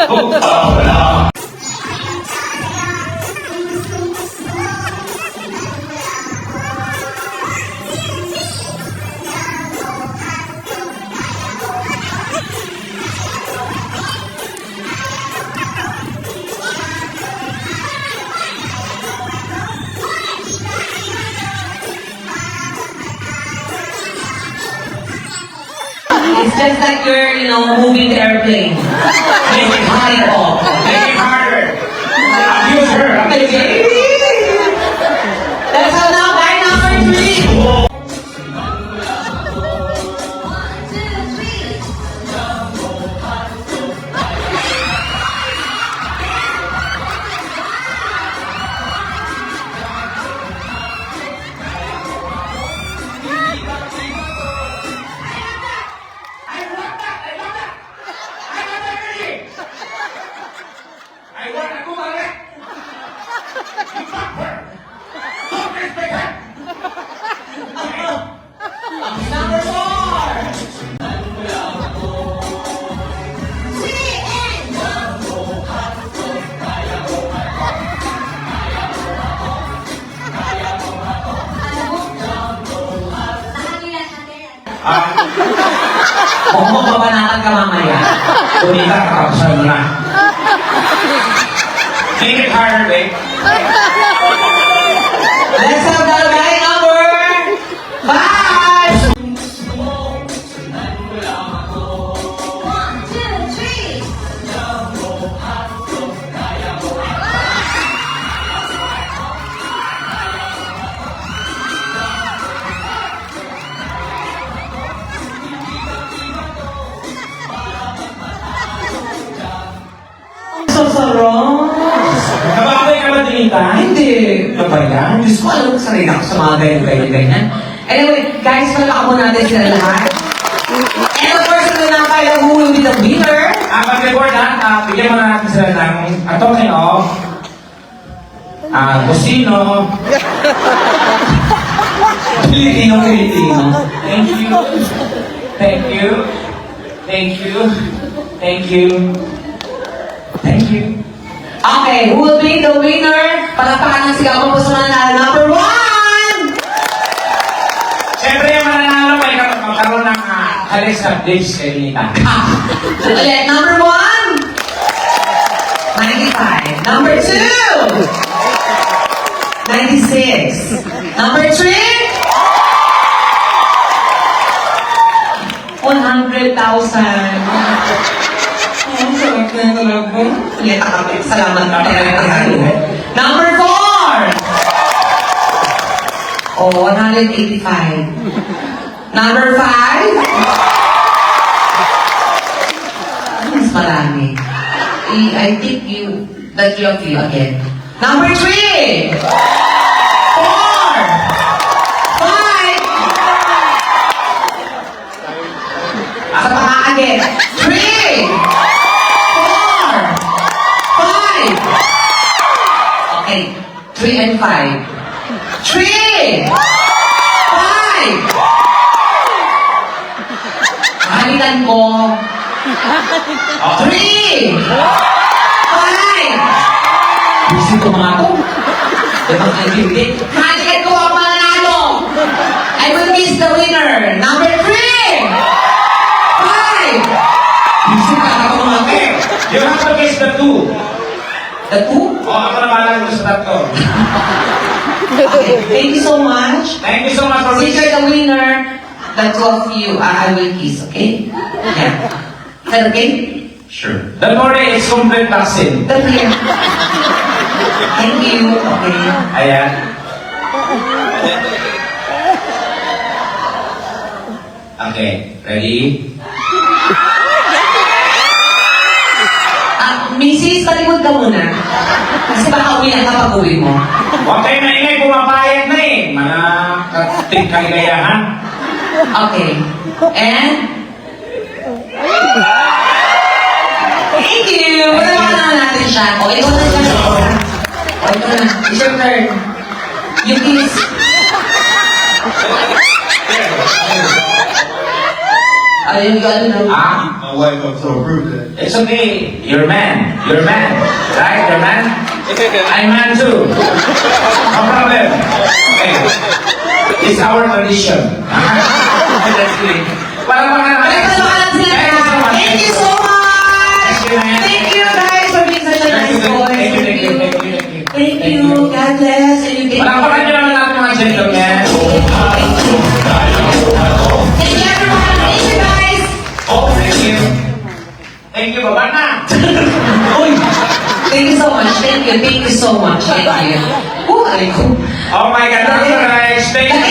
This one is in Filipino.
It's just like you're, moving the airplane. Make it higher. Make it harder. Abuse her. That's how now, guy number 3. I want to go back. You fuck her. Don't respect her. Number 4. Kung mo papanatan ka mamaya. Kunita, kakapasal mo na. Make it harder, babe. Let's have the guy number 5. Sarap. Nababay ka ba, Dinita? Hindi. Ano ba yan? Diyos ko, alam ko sanay na ako sa mga ganyan. Anyway, guys, palaka po natin sila lahat. And of course, ito na kayo who will be the winner. Pag-report ha, bigyan mo na natin sila ng token of Kusino. Pilipino. Thank you. Thank you. Thank you. Thank you. Thank you. Okay, who will be the winner? Palakpakan ng sigaw mo po sa mananalo. Number 1! Siyempre yung mananalo may magkaroon ng Alex updates kay Dinita. Ulit, number 1! 95. Number 2! 96. Number 3? 100,000. Ang sarap na talaga. Ulit, salamat na talaga. Number 4! Oh, 185. Number 5? Mas marami. I think the three of you again. Number 3! 4! 5! Sa paka again. 3! 4! 5! Okay. 3 and 5. 3! 5! Halikan ko. 3! 5! Busy ko mga to. Ibang hindi. Halikan ko ang mananalo. I will miss the winner. Number 3! 5! Busy ka ako mga to. You have to guess the two. The 2? Ako na bahala ko sa tatlo. Okay. Thank you so much. Thank you so much for Since you're the winner, the 2 of you, I will kiss, okay? Yeah. Is that okay? Sure. Don't worry, it's complete vaccine. That's here. Thank you. Okay. Ayan. Okay, ready? Mrs., talikod ka muna. Kasi baka umiyak ka pag uwi mo. Huwag kayo maingay, pumapayag na eh. Mga kating kaligayahan. Okay. And? Thank you! Patawakan naman natin siya. O, ikaw na siya. O, ito na. It's your turn. You kiss. Ayun, ano. Ah? My wife up to approve that. It's okay. You're man. You're man. Right? You're man? I'm man too. No problem. Okay. It's our tradition. That's great. Palakpakan naman. Thank you so much! Thank you guys for being such a nice boy. Thank you, thank you, thank you, thank you. Thank you. God bless. And you Palakpakan nyo naman natin mga gentlemen. Thank you everyone. Thank you guys. Oh, thank you. Thank you, baba na. Uy! Thank you so much. Thank you so much. Thank you. Oh, aray ko. Oh my God, that's nice. Thank you.